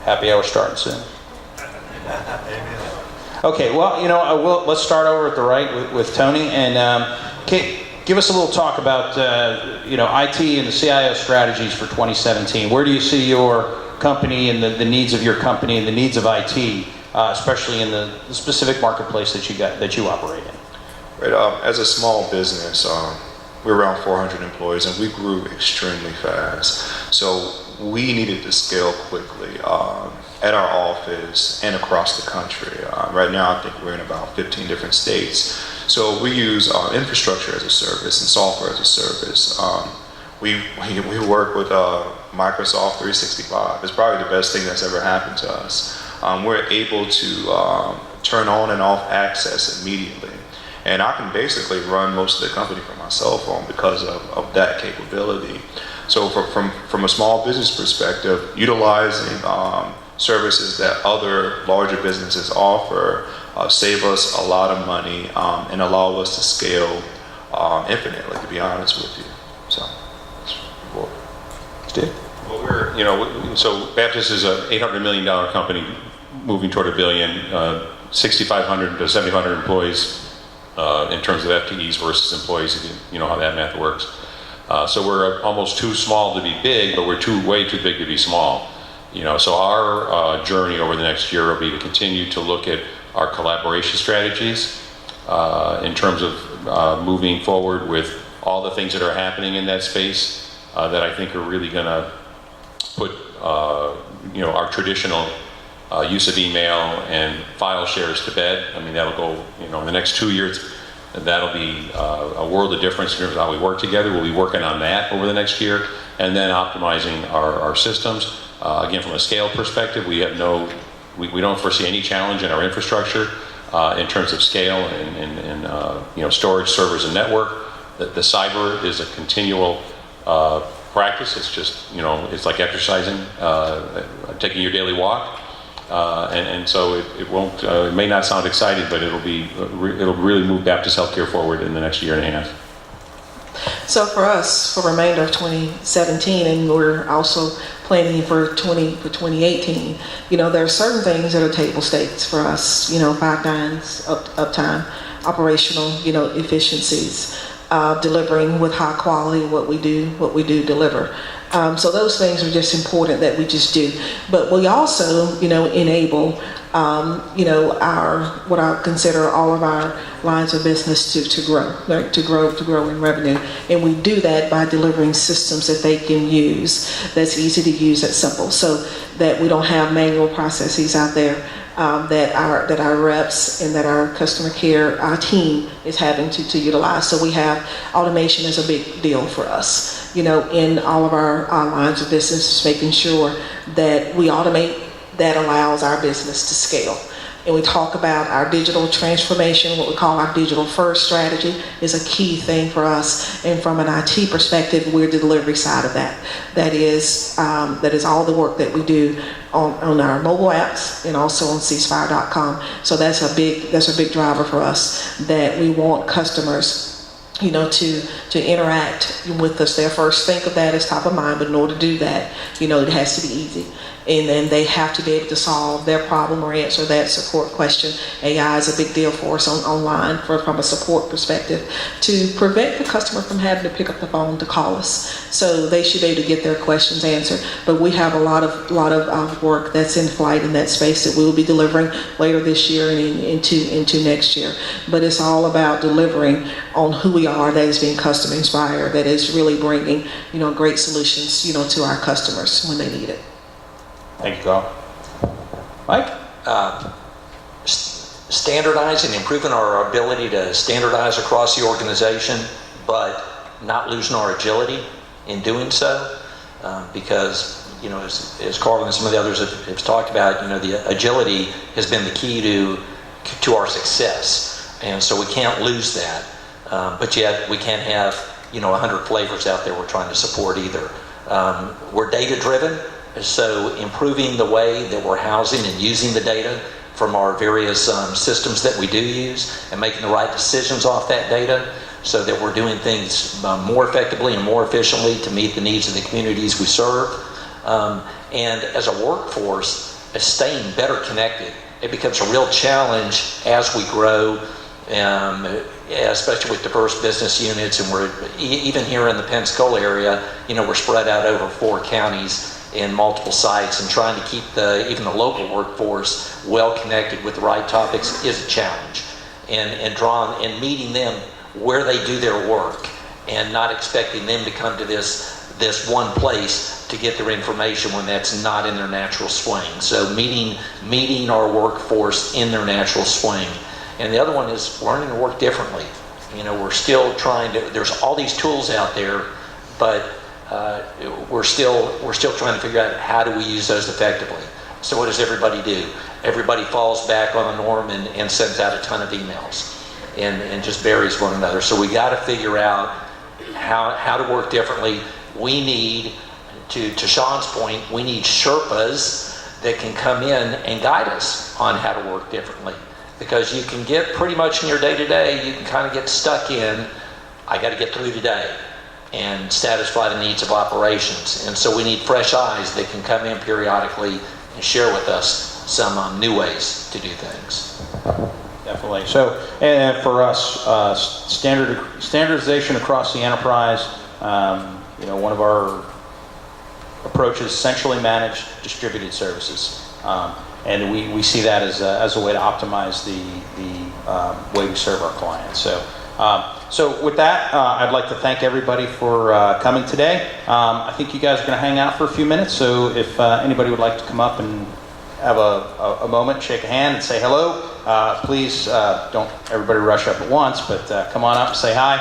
Happy hour starting soon. Okay, well, let's start over at the right with Tony, and give us a little talk about IT and the CIO strategies for 2017. Where do you see your company and the needs of your company and the needs of IT, especially in the specific marketplace that you operate in? Right. As a small business, we're around 400 employees, and we grew extremely fast. So we needed to scale quickly at our office and across the country. Right now, I think we're in about 15 different states. So we use infrastructure as a service and software as a service. We work with Microsoft 365. It's probably the best thing that's ever happened to us. We're able to turn on and off access immediately. And I can basically run most of the company from my cell phone because of that capability. So from a small business perspective, utilizing services that other larger businesses offer save us a lot of money and allow us to scale infinitely, to be honest with you. So that's important. Steve? Well, so Baptist is an $800 million company moving toward $1 billion, 6,500 to 7,500 employees in terms of FTEs versus employees, if you know how that math works. So we're almost too small to be big, but we're way too big to be small. So our journey over the next year will be to continue to look at our collaboration strategies in terms of moving forward with all the things that are happening in that space that I think are really going to put our traditional use of email and file shares to bed. I mean, that'll go, in the next 2 years, that'll be a world of difference in terms of how we work together. We'll be working on that over the next year, and then optimizing our systems. Again, from a scale perspective, we don't foresee any challenge in our infrastructure in terms of scale and storage, servers, and network. The cyber is a continual practice. It's just, it's like exercising, taking your daily walk. And so it won't. It may not sound exciting, but it'll really move Baptist Healthcare forward in the next year and a half. So for us, for the remainder of 2017, and we're also planning for 2018, there are certain things that are table stakes for us. 5 nines, uptime, operational, efficiencies, delivering with high quality what we do deliver. So those things are just important that we just do. But we also, enable, our, what I consider all of our lines of business to grow, right? To grow in revenue. And we do that by delivering systems that they can use, that's easy to use, that's simple, so that we don't have manual processes out there that our reps and that our customer care, our team is having to utilize. So we have automation is a big deal for us, in all of our lines of business, making sure that we automate that allows our business to scale. And we talk about our digital transformation, what we call our digital first strategy is a key thing for us. And from an IT perspective, we're the delivery side of that. That is all the work that we do on our mobile apps and also on ceasefire.com. So that's a big driver for us, that we want customers to interact with us. Their first think of that is top of mind, but in order to do that, it has to be easy. And then they have to be able to solve their problem or answer that support question. AI is a big deal for us online from a support perspective, to prevent the customer from having to pick up the phone to call us. So they should be able to get their questions answered. But we have a lot of work that's in flight in that space that we will be delivering later this year and into next year. But it's all about delivering on who we are, that is being customer inspired, that is really bringing great solutions to our customers when they need it. Thank you, Carl. Mike? Standardizing, improving our ability to standardize across the organization, but not losing our agility in doing so, because as Carl and some of the others have talked about, the agility has been the key to our success, and so we can't lose that. But yet we can't have 100 flavors out there we're trying to support either. We're data driven. So improving the way that we're housing and using the data from our various systems that we do use, and making the right decisions off that data, so that we're doing things more effectively and more efficiently to meet the needs of the communities we serve. And as a workforce, staying better connected. It becomes a real challenge as we grow, especially with diverse business units, and we're even here in the Pensacola area, we're spread out over 4 counties in multiple sites, and trying to keep even the local workforce well connected with the right topics is a challenge. And meeting them where they do their work, and not expecting them to come to this one place to get their information when that's not in their natural swing. So meeting our workforce in their natural swing. And the other one is learning to work differently. We're still there's all these tools out there, but we're still trying to figure out how do we use those effectively. So what does everybody do? Everybody falls back on the norm and sends out a ton of emails and just buries one another. So we got to figure out how to work differently. We need, to Sean's point, we need Sherpas that can come in and guide us on how to work differently. Because you can get pretty much in your day-to-day, you can kind of get stuck in, I got to get through today and satisfy the needs of operations. And so we need fresh eyes that can come in periodically and share with us some new ways to do things. Definitely. So, and for us, standardization across the enterprise, one of our approaches, centrally managed distributed services. And we see that as a way to optimize the way we serve our clients. So with that, I'd like to thank everybody for coming today. I think you guys are going to hang out for a few minutes, so if anybody would like to come up and have a moment, shake a hand and say hello, please don't everybody rush up at once, but come on up and say hi.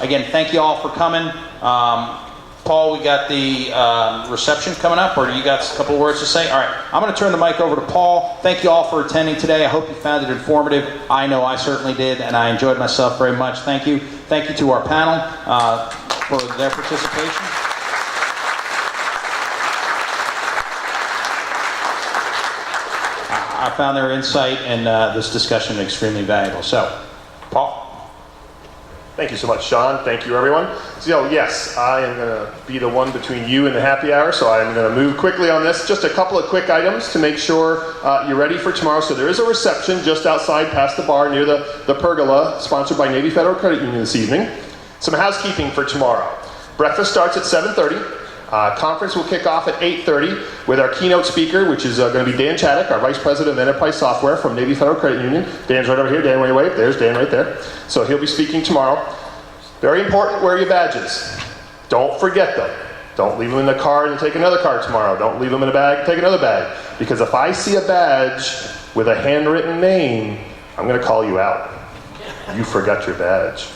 Again, thank you all for coming. Paul, we got the reception coming up, or do you got a couple of words to say? All right, I'm going to turn the mic over to Paul. Thank you all for attending today. I hope you found it informative. I know I certainly did, and I enjoyed myself very much. Thank you. Thank you to our panel for their participation. I found their insight and this discussion extremely valuable. So, Paul? Thank you so much, Sean. Thank you, everyone. So, yes, I am going to be the one between you and the happy hour, so I'm going to move quickly on this. Just a couple of quick items to make sure you're ready for tomorrow. So there is a reception just outside past the bar near the pergola, sponsored by Navy Federal Credit Union this evening. Some housekeeping for tomorrow. Breakfast starts at 7:30. Conference will kick off at 8:30 with our keynote speaker, which is going to be Dan Chaddock, our Vice President of Enterprise Software from Navy Federal Credit Union. Dan's right over here. Dan, wave, wave. There's Dan right there. So he'll be speaking tomorrow. Very important, wear your badges. Don't forget them. Don't leave them in the car and take another car tomorrow. Don't leave them in a bag, take another bag. Because if I see a badge with a handwritten name, I'm going to call you out. You forgot your badge.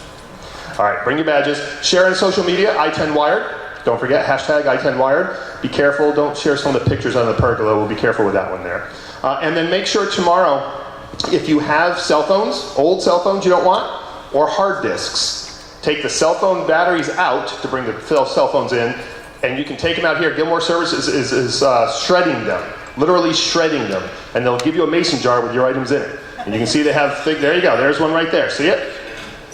All right, bring your badges. Share on social media, ITEN WIRED. Don't forget, hashtag ITEN WIRED. Be careful, don't share some of the pictures on the pergola. We'll be careful with that one there. And then make sure tomorrow, if you have cell phones, old cell phones you don't want, or hard disks, take the cell phone batteries out to bring the cell phones in, and you can take them out here. Gilmore Services is shredding them, literally shredding them. And they'll give you a mason jar with your items in it. And you can see they have there you go, there's one right there. See it?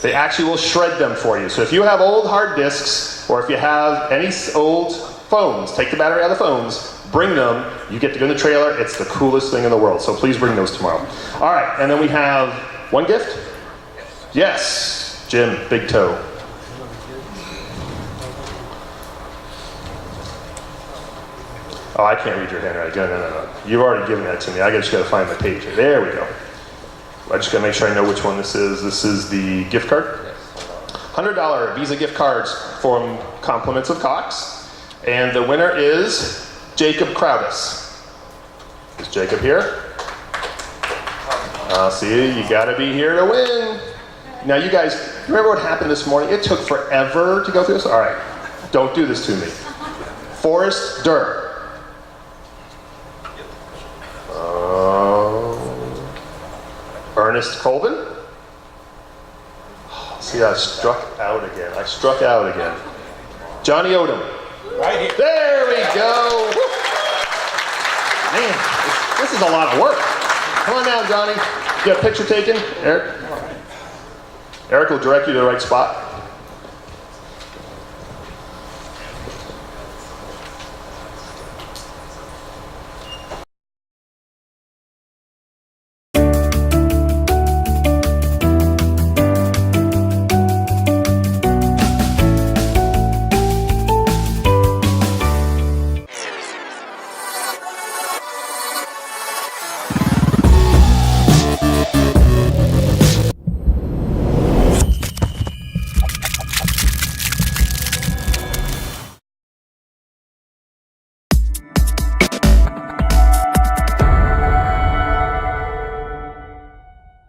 They actually will shred them for you. So if you have old hard disks, or if you have any old phones, take the battery out of the phones, bring them, you get to go in the trailer. It's the coolest thing in the world. So please bring those tomorrow. All right, and then we have one gift? Yes, Jim, big toe. Oh, I can't read your handwriting. No. You've already given that to me. I just got to find my page here. There we go. I just got to make sure I know which one this is. This is the gift card. $100 Visa gift cards from Compliments of Cox. And the winner is Jacob Crowdis. Is Jacob here? See, you got to be here to win. Now, you guys, remember what happened this morning? It took forever to go through this. All right, don't do this to me. Forrest Durr. Ernest Colvin. See, I struck out again. Johnny Odom. Right here. There we go. Woo. Man, this is a lot of work. Come on down, Johnny. Get a picture taken. Eric will direct you to the right spot.